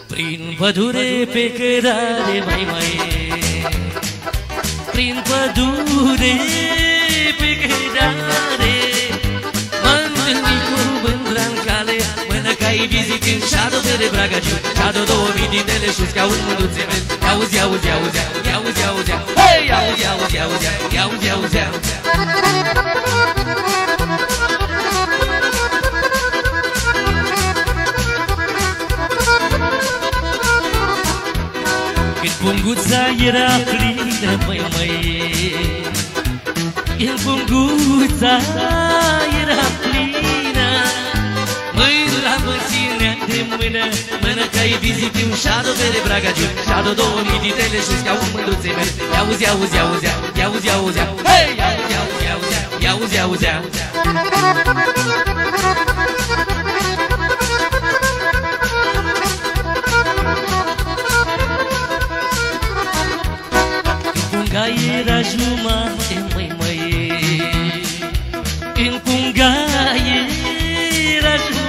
Prin pădure pe cărare, mai prin pădure pe cărare mă întâlni cu mândra-n cale, mână ca-i vizitin și-ado pe Bragaciu, și-ado 2000 din teleșuți ca un mânduțe mel. Iauzi, iauzi, iauzi, iauzi, iauzi, hei, iauzi, iauzi, iauzi, iauzi, iauzi, iauzi. Când punguța era plină, măi, când punguța era plină, mândra mă ținea de mână, mână ca-i vizitiu și-ado pe Bragaciu, și-ado 2000 din teleșuți ca un mânduțe mele. Iauzi, iauzi, iauzi, iauzi, iauzi, hei, iauzi, iauzi, iauzi, iauzi, iauzi. Punga era jumate, măi, când punga era jumate,